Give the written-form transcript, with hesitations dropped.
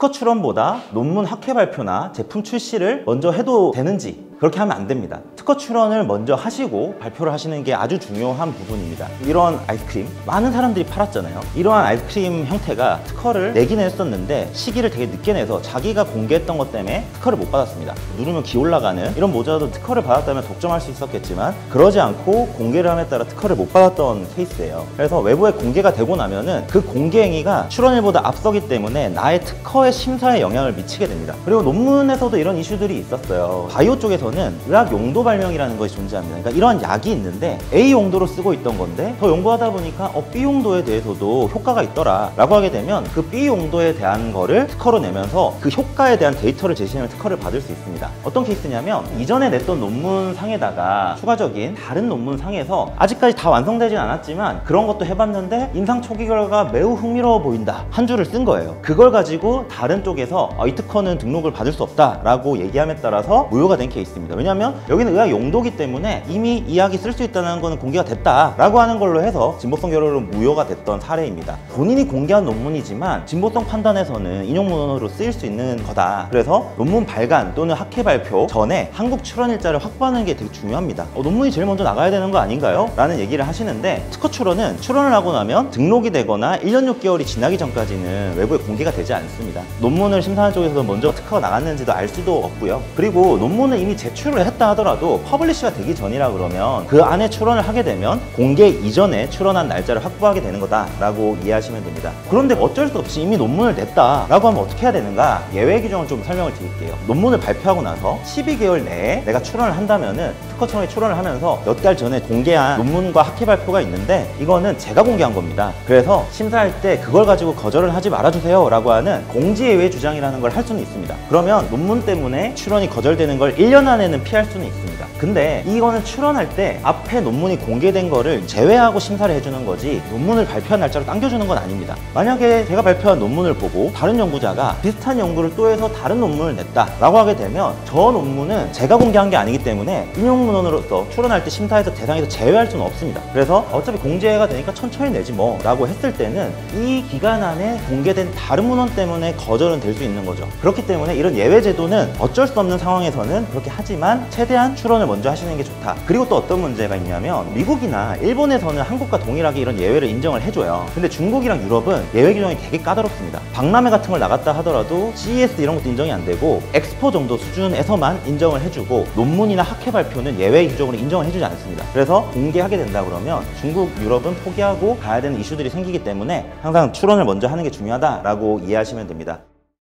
특허 출원보다 논문 학회 발표나 제품 출시를 먼저 해도 되는지, 그렇게 하면 안 됩니다. 특허 출원을 먼저 하시고 발표를 하시는 게 아주 중요한 부분입니다. 이런 아이스크림 많은 사람들이 팔았잖아요. 이러한 아이스크림 형태가 특허를 내긴 했었는데 시기를 되게 늦게 내서 자기가 공개했던 것 때문에 특허를 못 받았습니다. 누르면 기 올라가는 이런 모자도 특허를 받았다면 독점할 수 있었겠지만 그러지 않고 공개를 함에 따라 특허를 못 받았던 케이스예요. 그래서 외부에 공개가 되고 나면은 그 공개 행위가 출원일보다 앞서기 때문에 나의 특허의 심사에 영향을 미치게 됩니다. 그리고 논문에서도 이런 이슈들이 있었어요. 바이오 쪽에서는 의학 용도 발명이라는 것이 존재합니다. 그러니까 이런 약이 있는데 A 용도로 쓰고 있던 건데 더 연구하다 보니까 B 용도에 대해서도 효과가 있더라 라고 하게 되면 그 B 용도에 대한 거를 특허로 내면서 그 효과에 대한 데이터를 제시하면 특허를 받을 수 있습니다. 어떤 케이스냐면 이전에 냈던 논문상에다가 추가적인 다른 논문상에서 아직까지 다 완성되진 않았지만 그런 것도 해봤는데 임상 초기 결과가 매우 흥미로워 보인다 한 줄을 쓴 거예요. 그걸 가지고 다른 쪽에서 이 특허는 등록을 받을 수 없다 라고 얘기함에 따라서 무효가 된 케이스입니다. 왜냐하면 여기는 의학 용도기 때문에 이미 이 약이 쓸 수 있다는 거는 공개가 됐다 라고 하는 걸로 해서 진보성 결론으로 무효가 됐던 사례입니다. 본인이 공개한 논문이지만 진보성 판단에서는 인용문헌으로 쓰일 수 있는 거다. 그래서 논문 발간 또는 학회 발표 전에 한국 출원일자를 확보하는 게 되게 중요합니다. 논문이 제일 먼저 나가야 되는 거 아닌가요? 라는 얘기를 하시는데 특허 출원은 출원을 하고 나면 등록이 되거나 1년 6개월이 지나기 전까지는 외부에 공개가 되지 않습니다. 논문을 심사하는 쪽에서도 먼저 특허가 나갔는지도 알 수도 없고요. 그리고 논문을 이미 제출을 했다 하더라도 퍼블리시가 되기 전이라 그러면 그 안에 출원을 하게 되면 공개 이전에 출원한 날짜를 확보하게 되는 거다 라고 이해하시면 됩니다. 그런데 어쩔 수 없이 이미 논문을 냈다 라고 하면 어떻게 해야 되는가? 예외 규정을 좀 설명을 드릴게요. 논문을 발표하고 나서 12개월 내에 내가 출원을 한다면은 특허청에 출원을 하면서 몇 달 전에 공개한 논문과 학회 발표가 있는데 이거는 제가 공개한 겁니다. 그래서 심사할 때 그걸 가지고 거절을 하지 말아주세요 라고 하는 공지예외 주장이라는 걸 할 수는 있습니다. 그러면 논문 때문에 출원이 거절되는 걸 1년 안에는 피할 수는 있습니다. 근데 이거는 출원할 때 앞에 논문이 공개된 거를 제외하고 심사를 해주는 거지 논문을 발표한 날짜로 당겨주는 건 아닙니다. 만약에 제가 발표한 논문을 보고 다른 연구자가 비슷한 연구를 또 해서 다른 논문을 냈다 라고 하게 되면 저 논문은 제가 공개한 게 아니기 때문에 인용문헌으로서 출원할 때 심사해서 대상에서 제외할 수는 없습니다. 그래서 어차피 공개가 되니까 천천히 내지 뭐 라고 했을 때는 이 기간 안에 공개된 다른 문헌 때문에 거절은 될 수 있는 거죠. 그렇기 때문에 이런 예외 제도는 어쩔 수 없는 상황에서는 그렇게 하지만 최대한 출원을 먼저 하시는 게 좋다. 그리고 또 어떤 문제가 있냐면 미국이나 일본에서는 한국과 동일하게 이런 예외를 인정을 해줘요. 근데 중국이랑 유럽은 예외 규정이 되게 까다롭습니다. 박람회 같은 걸 나갔다 하더라도 CES 이런 것도 인정이 안 되고 엑스포 정도 수준에서만 인정을 해주고 논문이나 학회 발표는 예외 규정으로 인정을 해주지 않습니다. 그래서 공개하게 된다 그러면 중국, 유럽은 포기하고 가야 되는 이슈들이 생기기 때문에 항상 출원을 먼저 하는 게 중요하다라고 이해하시면 됩니다.